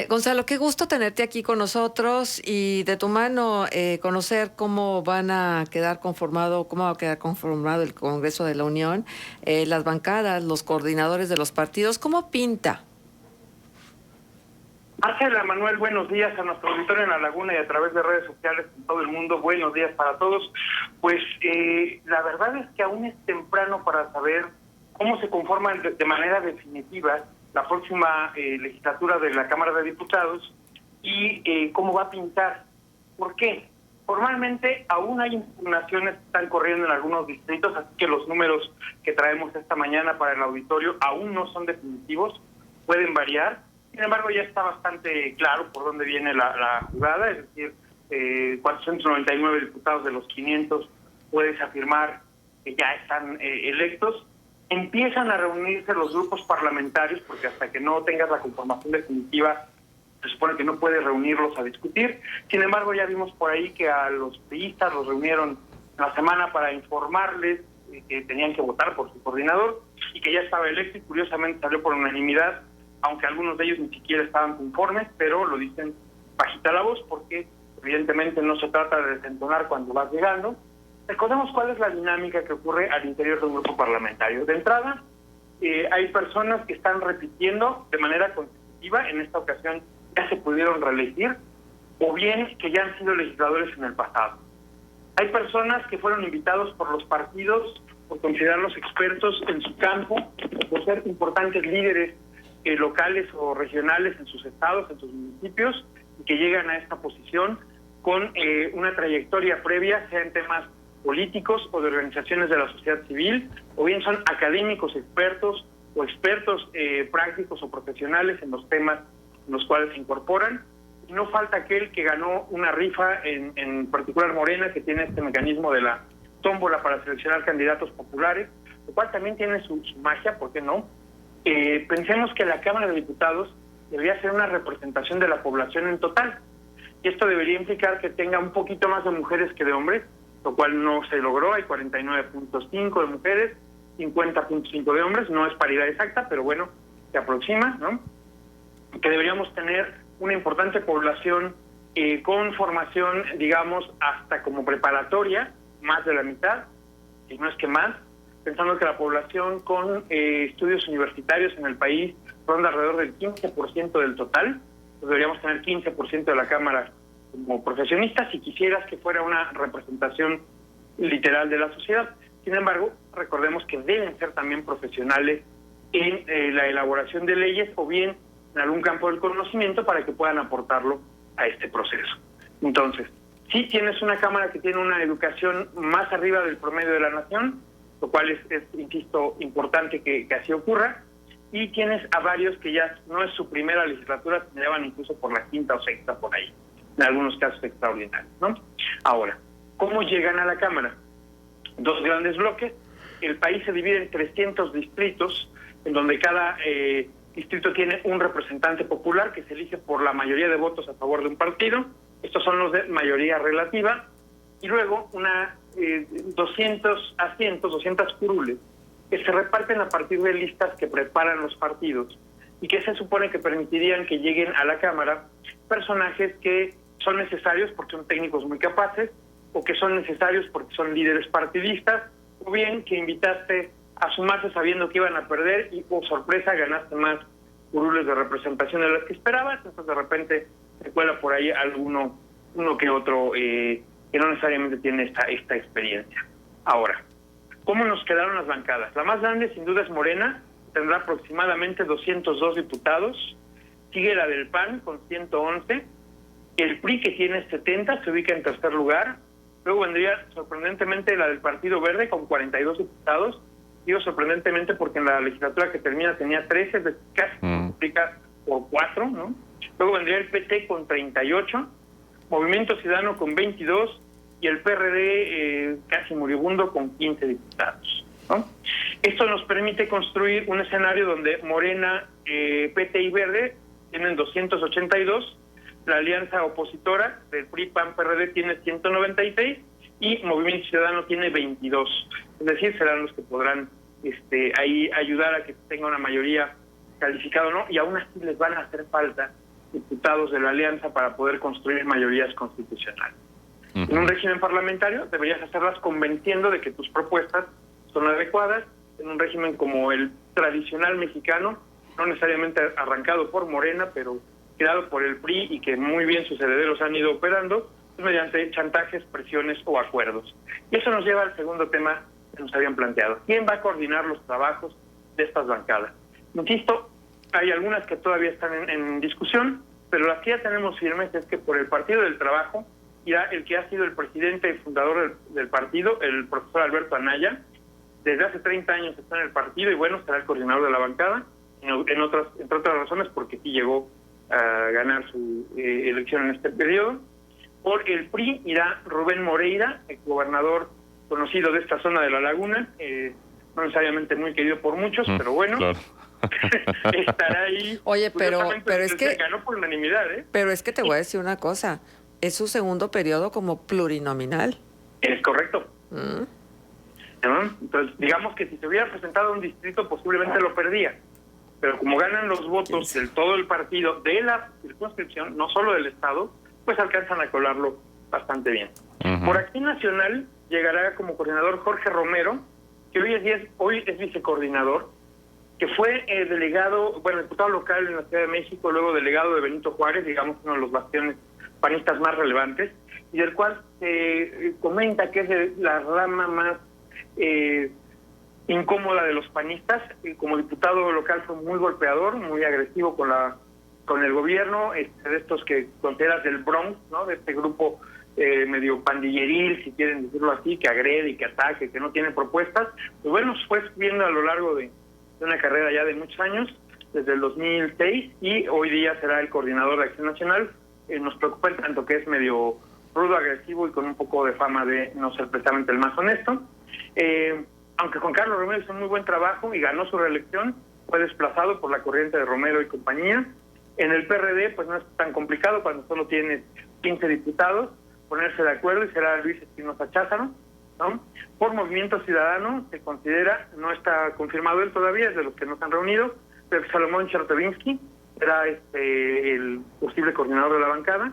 Gonzalo, qué gusto tenerte aquí con nosotros y de tu mano conocer cómo van a quedar conformado, cómo va a quedar conformado el Congreso de la Unión, las bancadas, los coordinadores de los partidos. ¿Cómo pinta? Marcela, Manuel, buenos días a nuestro auditorio en La Laguna y a través de redes sociales en todo el mundo. Buenos días para todos. Pues la verdad es que aún es temprano para saber cómo se conforma de manera definitiva la próxima legislatura de la Cámara de Diputados y cómo va a pintar. ¿Por qué? Formalmente aún hay impugnaciones que están corriendo en algunos distritos, así que los números que traemos esta mañana para el auditorio aún no son definitivos, pueden variar. Sin embargo, ya está bastante claro por dónde viene la jugada, es decir, 499 diputados de los 500 puedes afirmar que ya están electos. Empiezan a reunirse los grupos parlamentarios, porque hasta que no tengas la conformación definitiva, se supone que no puedes reunirlos a discutir. Sin embargo, ya vimos por ahí que a los priistas los reunieron la semana para informarles que tenían que votar por su coordinador y que ya estaba electo y curiosamente salió por unanimidad, aunque algunos de ellos ni siquiera estaban conformes, pero lo dicen bajita la voz porque evidentemente no se trata de desentonar cuando vas llegando. Recordemos cuál es la dinámica que ocurre al interior de un grupo parlamentario. De entrada, hay personas que están repitiendo de manera consecutiva, en esta ocasión ya se pudieron reelegir, o bien que ya han sido legisladores en el pasado. Hay personas que fueron invitados por los partidos por considerarlos expertos en su campo, por ser importantes líderes locales o regionales en sus estados, en sus municipios, y que llegan a esta posición con una trayectoria previa, sea en temas políticos o de organizaciones de la sociedad civil, o bien son académicos expertos o expertos prácticos o profesionales en los temas en los cuales se incorporan. Y no falta aquel que ganó una rifa, en particular Morena, que tiene este mecanismo de la tómbola para seleccionar candidatos populares, lo cual también tiene su magia, ¿por qué no? Pensemos que la Cámara de Diputados debería ser una representación de la población en total, y esto debería implicar que tenga un poquito más de mujeres que de hombres, lo cual no se logró. Hay 49.5 de mujeres, 50.5 de hombres, no es paridad exacta, pero bueno, se aproxima, ¿no? Que deberíamos tener una importante población con formación, digamos, hasta como preparatoria, más de la mitad, si no es que más, pensando que la población con estudios universitarios en el país ronda alrededor del 15% del total. Pues deberíamos tener 15% de la Cámara como profesionistas si quisieras que fuera una representación literal de la sociedad. Sin embargo, recordemos que deben ser también profesionales en la elaboración de leyes o bien en algún campo del conocimiento para que puedan aportarlo a este proceso. Entonces, si tienes una Cámara que tiene una educación más arriba del promedio de la nación, lo cual es insisto, importante que así ocurra, y tienes a varios que ya no es su primera legislatura, se llevan incluso por la quinta o sexta por ahí, en algunos casos extraordinarios, ¿no? Ahora, ¿cómo llegan a la Cámara? Dos grandes bloques. El país se divide en 300 distritos, en donde cada distrito tiene un representante popular que se elige por la mayoría de votos a favor de un partido. Estos son los de mayoría relativa. Y luego 200 asientos, 200 curules, que se reparten a partir de listas que preparan los partidos y que se supone que permitirían que lleguen a la Cámara personajes que son necesarios porque son técnicos muy capaces, o que son necesarios porque son líderes partidistas, o bien que invitaste a sumarse sabiendo que iban a perder y, por sorpresa, ganaste más curules de representación de las que esperabas. Entonces de repente se cuela por ahí uno que otro que no necesariamente tiene esta experiencia. Ahora, ¿cómo nos quedaron las bancadas? La más grande sin duda es Morena, tendrá aproximadamente 202 diputados, sigue la del PAN con 111, el PRI, que tiene 70, se ubica en tercer lugar, luego vendría sorprendentemente la del Partido Verde con 42 diputados, digo sorprendentemente porque en la legislatura que termina tenía 13, casi se multiplica por 4, ¿no? Luego vendría el PT con 38, Movimiento Ciudadano con 22 y el PRD casi moribundo con 15 diputados, ¿no? Esto nos permite construir un escenario donde Morena, PT y Verde tienen 282, la alianza opositora del PRI, PAN, PRD tiene 196 y Movimiento Ciudadano tiene 22. Es decir, serán los que podrán ahí ayudar a que tenga una mayoría calificada o no, y aún así les van a hacer falta diputados de la alianza para poder construir mayorías constitucionales. En un régimen parlamentario deberías hacerlas convenciendo de que tus propuestas son adecuadas. En un régimen como el tradicional mexicano, no necesariamente arrancado por Morena, pero creado por el PRI y que muy bien sus herederos han ido operando, pues mediante chantajes, presiones o acuerdos. Y eso nos lleva al segundo tema que nos habían planteado. ¿Quién va a coordinar los trabajos de estas bancadas? Insisto, hay algunas que todavía están en discusión, pero las que ya tenemos firmes es que por el Partido del Trabajo irá el que ha sido el presidente y fundador del partido, el profesor Alberto Anaya. Desde hace 30 años está en el partido y bueno, será el coordinador de la bancada, entre otras razones porque sí llegó a ganar su elección en este periodo. Por el PRI irá Rubén Moreira, el gobernador conocido de esta zona de La Laguna, no necesariamente muy querido por muchos, pero bueno, claro. Estará ahí. Oye, pero es que ganó por unanimidad, ¿eh? Pero es que te voy a decir una cosa, es su segundo periodo como plurinominal. Es correcto. ¿No? Entonces, digamos que si se hubiera presentado un distrito, posiblemente lo perdía. Pero como ganan los votos del todo el partido, de la circunscripción, no solo del Estado, pues alcanzan a colarlo bastante bien. Por Acción Nacional llegará como coordinador Jorge Romero, que hoy es vicecoordinador, que fue delegado, diputado local en la Ciudad de México, luego delegado de Benito Juárez, digamos uno de los bastiones panistas más relevantes, y del cual se comenta que es de la rama más incómoda de los panistas. Como diputado local fue muy golpeador, muy agresivo con el gobierno, de estos que consideras del Bronx, ¿no? De este grupo medio pandilleril, si quieren decirlo así, que agrede y que ataque, que no tiene propuestas. Pues bueno, fue subiendo a lo largo de una carrera ya de muchos años, desde el 2006, y hoy día será el coordinador de Acción Nacional. Nos preocupa en tanto que es medio rudo, agresivo y con un poco de fama de no ser precisamente el más honesto. Aunque Juan Carlos Romero hizo un muy buen trabajo y ganó su reelección, fue desplazado por la corriente de Romero y compañía. En el PRD, pues no es tan complicado cuando solo tiene 15 diputados, ponerse de acuerdo, y será Luis Espinosa Cházaro, ¿no? Por Movimiento Ciudadano se considera, no está confirmado él todavía, es de los que no se han reunido, pero Salomón Chertovinsky será el posible coordinador de la bancada.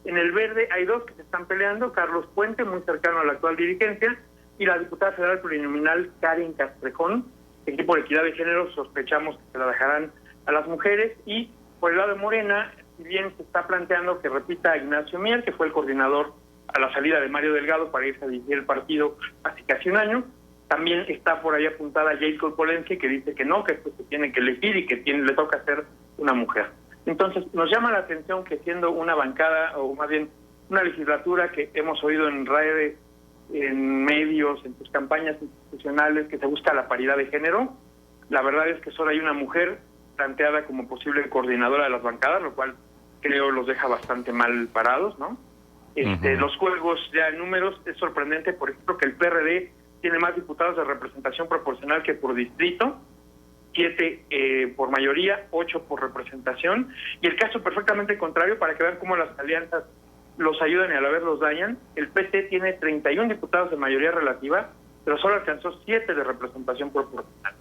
En el Verde hay dos que se están peleando, Carlos Puente, muy cercano a la actual dirigencia, y la diputada federal plurinominal Karen Castrejón, que aquí por equidad de género sospechamos que se la dejarán a las mujeres. Y por el lado de Morena, si bien se está planteando que repita a Ignacio Mier, que fue el coordinador a la salida de Mario Delgado para irse a dirigir el partido hace casi un año, también está por ahí apuntada Jacob Polensky, que dice que no, que esto se tiene que elegir y que le toca ser una mujer. Entonces, nos llama la atención que siendo una bancada, o más bien una legislatura que hemos oído en redes, en medios, en sus campañas institucionales, que se busca la paridad de género, la verdad es que solo hay una mujer planteada como posible coordinadora de las bancadas, lo cual creo los deja bastante mal parados, ¿no? Los juegos ya en números, es sorprendente, por ejemplo, que el PRD tiene más diputados de representación proporcional que por distrito, 7 por mayoría, 8 por representación, y el caso perfectamente contrario, para que vean cómo las alianzas los ayudan y a la vez los dañan. El PT tiene 31 diputados de mayoría relativa, pero solo alcanzó 7 de representación proporcional.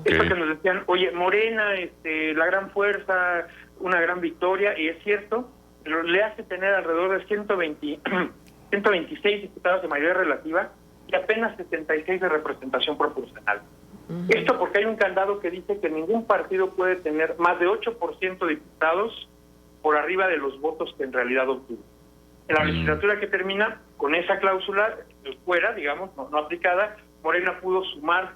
Esto que nos decían, oye, Morena, la gran fuerza, una gran victoria, y es cierto, pero le hace tener alrededor de 126 diputados de mayoría relativa y apenas 76 de representación proporcional. Esto porque hay un candado que dice que ningún partido puede tener más de 8% de diputados por arriba de los votos que en realidad obtuvo. En la legislatura que termina, con esa cláusula fuera, digamos, no aplicada, Morena pudo sumar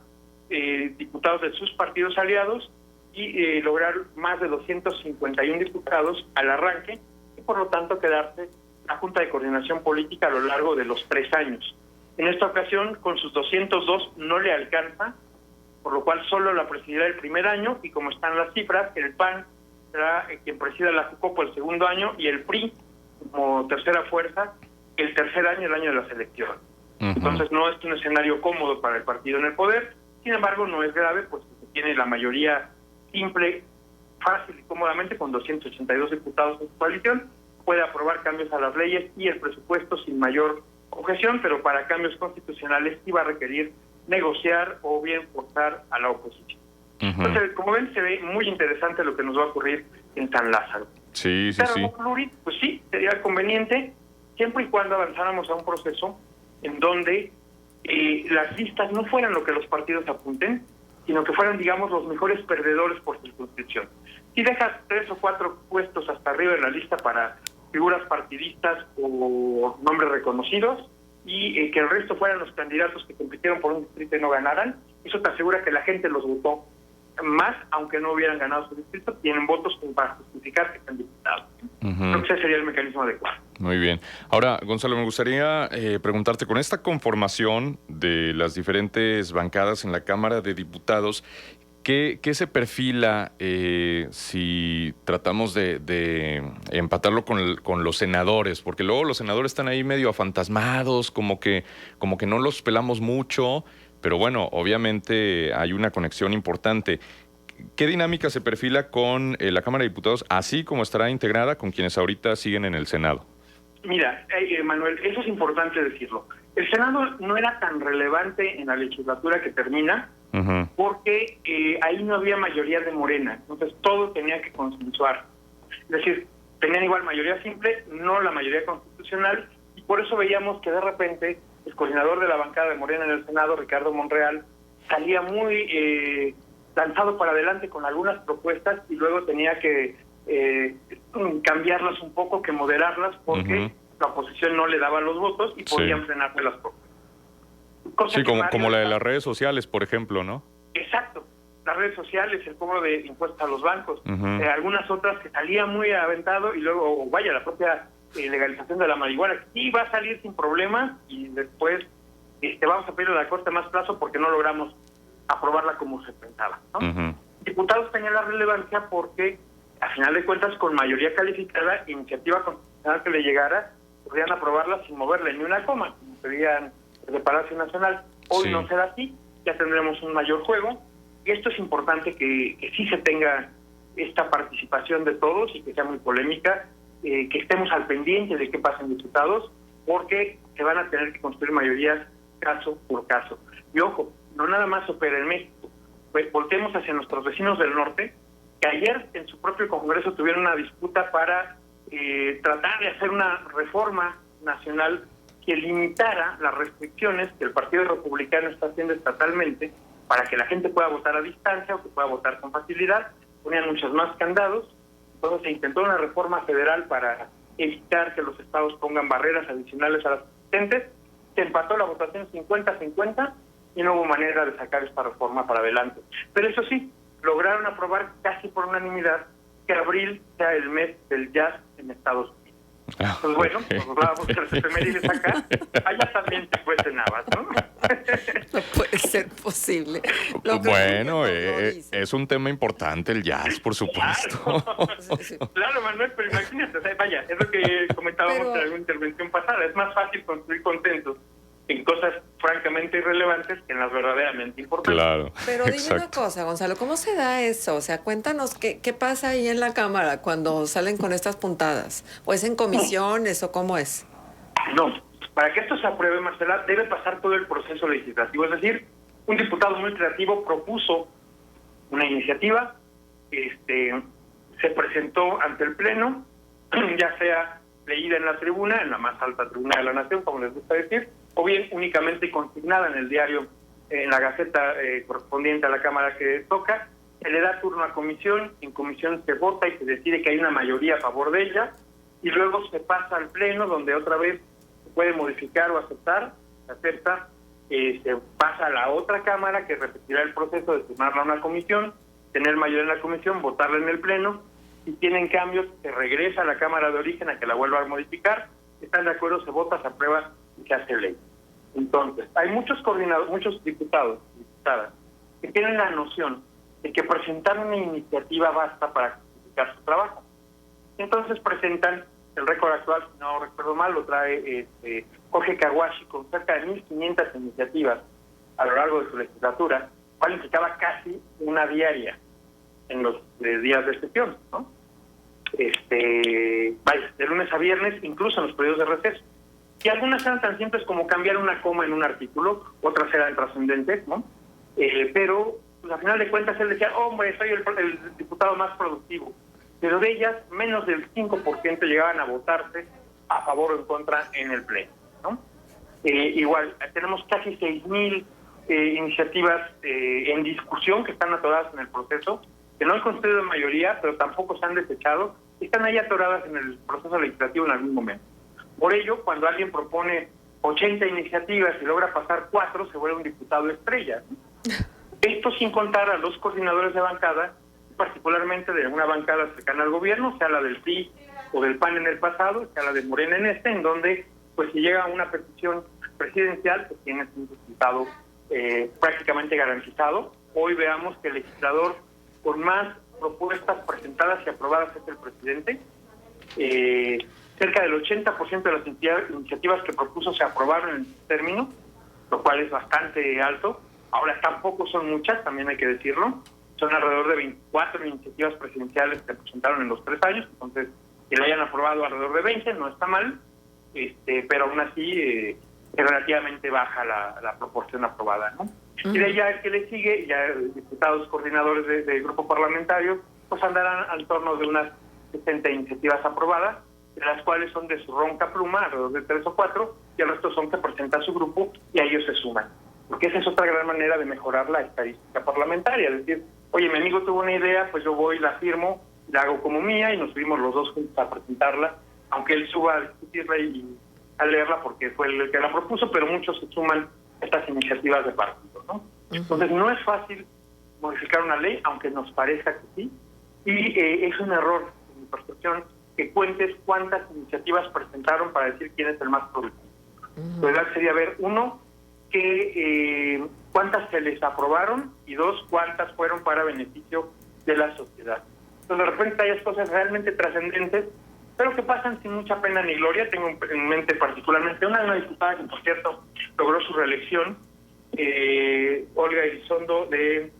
diputados de sus partidos aliados y lograr más de 251 diputados al arranque, y por lo tanto quedarse la Junta de Coordinación Política a lo largo de los 3 años. En esta ocasión, con sus 202 no le alcanza, por lo cual solo la presidirá el primer año, y como están las cifras, el PAN será quien presida la Jucopo el segundo año, y el PRI, como tercera fuerza, el tercer año, el año de las elecciones. Entonces no es un escenario cómodo para el partido en el poder. Sin embargo, no es grave, pues se tiene la mayoría simple, fácil y cómodamente, con 282 diputados en su coalición, puede aprobar cambios a las leyes y el presupuesto sin mayor objeción, pero para cambios constitucionales sí va a requerir negociar o bien forzar a la oposición. Entonces, como ven, se ve muy interesante lo que nos va a ocurrir en San Lázaro. Sí, sí, Pero sí. no pluri, pues sí, sería conveniente, siempre y cuando avanzáramos a un proceso en donde las listas no fueran lo que los partidos apunten, sino que fueran, digamos, los mejores perdedores por circunscripción. Si dejas 3 o 4 puestos hasta arriba en la lista para figuras partidistas o nombres reconocidos, y que el resto fueran los candidatos que compitieron por un distrito y no ganaran, eso te asegura que la gente los votó más, aunque no hubieran ganado su distrito, tienen votos para justificar que están diputados. Creo que ese sería el mecanismo adecuado. Muy bien. Ahora, Gonzalo, me gustaría preguntarte, con esta conformación de las diferentes bancadas en la Cámara de Diputados, ¿qué se perfila si tratamos de empatarlo con los senadores? Porque luego los senadores están ahí medio afantasmados, como que no los pelamos mucho, pero bueno, obviamente hay una conexión importante. ¿Qué dinámica se perfila con la Cámara de Diputados, así como estará integrada con quienes ahorita siguen en el Senado? Mira, Manuel, eso es importante decirlo. El Senado no era tan relevante en la legislatura que termina, porque ahí no había mayoría de Morena, entonces todo tenía que consensuar. Es decir, tenían igual mayoría simple, no la mayoría constitucional, y por eso veíamos que de repente el coordinador de la bancada de Morena en el Senado, Ricardo Monreal, salía muy lanzado para adelante con algunas propuestas y luego tenía que cambiarlas un poco, que moderarlas, porque la oposición no le daba los votos y podían frenarse las propuestas. Sí, como la de las redes sociales, por ejemplo, ¿no? Exacto. Las redes sociales, el cobro de impuestos a los bancos, algunas otras que salía muy aventado y luego, la propia legalización de la marihuana, que sí va a salir sin problemas y después vamos a pedir a la Corte más plazo porque no logramos aprobarla como se pensaba, ¿no? Diputados tenían la relevancia porque, a final de cuentas, con mayoría calificada, iniciativa constitucional que le llegara, podrían aprobarla sin moverle ni una coma, como pedían de Palacio Nacional. Hoy no será así, ya tendremos un mayor juego, y esto es importante que sí se tenga esta participación de todos y que sea muy polémica, que estemos al pendiente de qué pasa en diputados, porque se van a tener que construir mayorías caso por caso. Y ojo, no nada más opera en México, pues volteemos hacia nuestros vecinos del norte, que ayer en su propio Congreso tuvieron una disputa para tratar de hacer una reforma nacional que limitara las restricciones que el Partido Republicano está haciendo estatalmente para que la gente pueda votar a distancia o que pueda votar con facilidad. Ponían muchos más candados. Entonces se intentó una reforma federal para evitar que los estados pongan barreras adicionales a las existentes. Se empató la votación 50-50 y no hubo manera de sacar esta reforma para adelante. Pero eso sí, lograron aprobar casi por unanimidad que abril sea el mes del jazz en Estados Unidos. Pues bueno, nos vamos a las efemérides acá. Allá también se cuecen habas, ¿no? No puede ser posible. Bueno, es un tema importante el jazz, por supuesto. Claro, Manuel, pero imagínate, es lo que comentábamos en alguna intervención pasada. Es más fácil construir consensos en cosas francamente irrelevantes que en las verdaderamente importantes. Claro. Pero dime una cosa, Gonzalo, ¿cómo se da eso? O sea, cuéntanos qué pasa ahí en la Cámara cuando salen con estas puntadas. ¿O es en comisiones o cómo es? No, para que esto se apruebe, Marcela, debe pasar todo el proceso legislativo. Es decir, un diputado muy creativo propuso una iniciativa, se presentó ante el Pleno, ya sea leída en la tribuna, en la más alta tribuna de la Nación, como les gusta decir, o bien únicamente consignada en el diario, en la Gaceta correspondiente a la Cámara que toca. Se le da turno a comisión, en comisión se vota y se decide que hay una mayoría a favor de ella, y luego se pasa al Pleno, donde otra vez se puede modificar o aceptar, se acepta, se pasa a la otra Cámara, que repetirá el proceso de turnarla a una comisión, tener mayoría en la comisión, votarla en el Pleno. Si tienen cambios, se regresa a la Cámara de origen a que la vuelva a modificar. Si están de acuerdo, se vota, se aprueba y se hace ley. Entonces, hay muchos coordinadores, muchos diputados y diputadas que tienen la noción de que presentar una iniciativa basta para justificar su trabajo. Entonces presentan el récord actual, si no recuerdo mal, lo trae Jorge Kawashi, con cerca de 1.500 iniciativas a lo largo de su legislatura, cual implicaba casi una diaria en los días de sesión, ¿no? De lunes a viernes, incluso en los periodos de receso. Y algunas eran tan simples como cambiar una coma en un artículo, otras eran trascendentes, ¿no? Pero, pues, a final de cuentas, él decía, hombre, soy el diputado más productivo. pero de ellas menos del 5% llegaban a votarse a favor o en contra en el pleno, ¿no? Igual, tenemos casi 6,000 iniciativas en discusión que están atoradas en el proceso, que no han construido mayoría, pero tampoco se han desechado, y están ahí atoradas en el proceso legislativo en algún momento. Por ello, cuando alguien propone 80 iniciativas y logra pasar 4, se vuelve un diputado estrella, ¿no? Esto sin contar a los coordinadores de bancada, particularmente de una bancada cercana al gobierno, sea la del PRI o del PAN en el pasado, sea la de Morena en este, en donde pues si llega una petición presidencial, pues tienes un resultado prácticamente garantizado. Hoy veamos que el legislador con más propuestas presentadas y aprobadas es el presidente. Cerca del 80% de las iniciativas que propuso se aprobaron en el término, lo cual es bastante alto. Ahora tampoco son muchas, también hay que decirlo. Son alrededor de 24 iniciativas presidenciales que presentaron en los 3 años, entonces que le hayan aprobado alrededor de 20 no está mal, pero aún así es relativamente baja la proporción aprobada, ¿no? Y de allá el que le sigue, ya diputados coordinadores de grupo parlamentario, pues andarán al torno de unas 60 iniciativas aprobadas, de las cuales son de su ronca pluma, alrededor de 3 o 4, y el resto son que presenta su grupo y a ellos se suman. Porque esa es otra gran manera de mejorar la estadística parlamentaria, es decir, oye, mi amigo tuvo una idea, pues yo voy, la firmo, la hago como mía y nos subimos los dos juntos a presentarla, aunque él suba a discutirla y a leerla porque fue el que la propuso, pero muchos se suman a estas iniciativas de partido, ¿no? Entonces no es fácil modificar una ley, aunque nos parezca que sí, y es un error, en mi percepción, que cuentes cuántas iniciativas presentaron para decir quién es el más productivo. Lo ideal sería ver, uno, que cuántas se les aprobaron, y 2, cuántas fueron para beneficio de la sociedad. Entonces de repente hay cosas realmente trascendentes, pero que pasan sin mucha pena ni gloria. Tengo en mente particularmente una diputada que, por cierto, logró su reelección, Olga Elizondo de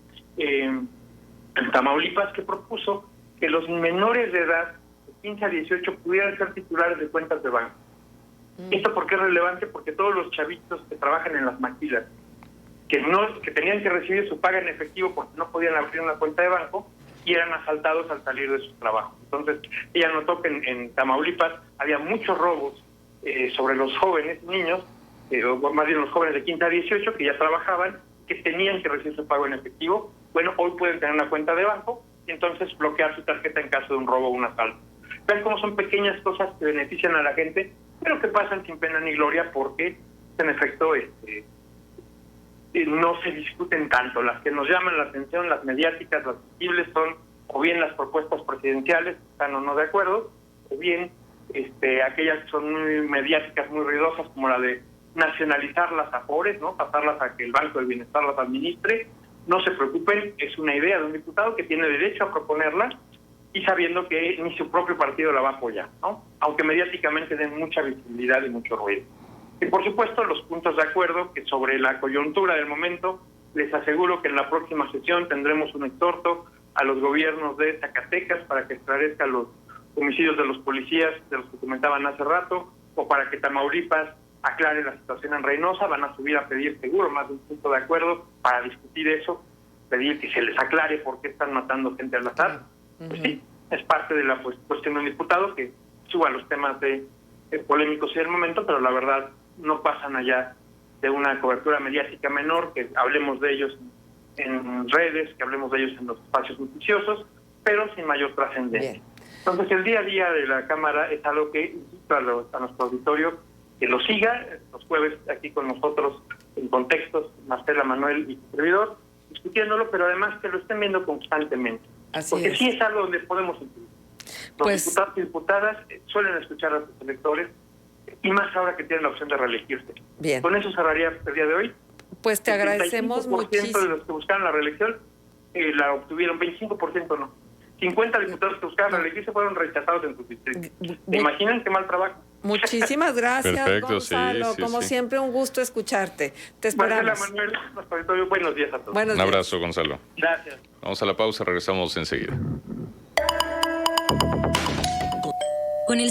Tamaulipas, que propuso que los menores de edad, de 15 a 18, pudieran ser titulares de cuentas de banco. ¿Esto por qué es relevante? Porque todos los chavitos que trabajan en las maquilas, que tenían que recibir su paga en efectivo porque no podían abrir una cuenta de banco, y eran asaltados al salir de sus trabajos. Entonces, ella notó que en Tamaulipas había muchos robos sobre los jóvenes, niños, o más bien los jóvenes de 15 a 18, que ya trabajaban, que tenían que recibir su pago en efectivo. Bueno, hoy pueden tener una cuenta de banco y entonces bloquear su tarjeta en caso de un robo o un asalto. Vean cómo son pequeñas cosas que benefician a la gente, pero que pasan sin pena ni gloria porque, en efecto, no se discuten tanto. Las que nos llaman la atención, las mediáticas, las visibles, son o bien las propuestas presidenciales, están o no de acuerdo, o bien aquellas que son muy mediáticas, muy ruidosas, como la de nacionalizar las AFORES, ¿no? Pasarlas a que el Banco del Bienestar las administre. No se preocupen, es una idea de un diputado que tiene derecho a proponerla y sabiendo que ni su propio partido la va a apoyar, ¿no? Aunque mediáticamente den mucha visibilidad y mucho ruido. Y por supuesto los puntos de acuerdo, que sobre la coyuntura del momento, les aseguro que en la próxima sesión tendremos un exhorto a los gobiernos de Zacatecas para que esclarezcan los homicidios de los policías, de los que comentaban hace rato, o para que Tamaulipas aclare la situación en Reynosa. Van a subir a pedir seguro más de un punto de acuerdo para discutir eso, pedir que se les aclare por qué están matando gente al azar. Pues sí, es parte de la cuestión de un diputado que suba los temas polémicos y del momento, pero la verdad no pasan allá de una cobertura mediática menor, que hablemos de ellos en redes, que hablemos de ellos en los espacios noticiosos, pero sin mayor trascendencia. Entonces el día a día de la Cámara es algo que insisto a nuestro auditorio que lo siga los jueves aquí con nosotros en Contextos, Marcela, Manuel y su servidor, discutiéndolo, pero además que lo estén viendo constantemente. Porque sí es algo donde podemos incluir. Los diputados y diputadas suelen escuchar a sus electores, y más ahora que tienen la opción de reelegirse. Bien. Con eso cerraría el día de hoy. Pues te agradecemos muchísimo. de los que buscaron la reelección la obtuvieron, 25% no. 50 diputados que buscaban reelegirse fueron rechazados en sus distritos. ¿Se imaginan qué mal trabajo? Muchísimas gracias, Perfecto, Gonzalo. sí, Como siempre, un gusto escucharte. Te esperamos. Marcela, Manuel, nuestro auditorio, buenos días a todos. Un abrazo, Gonzalo. Gracias. Vamos a la pausa, regresamos enseguida. Con el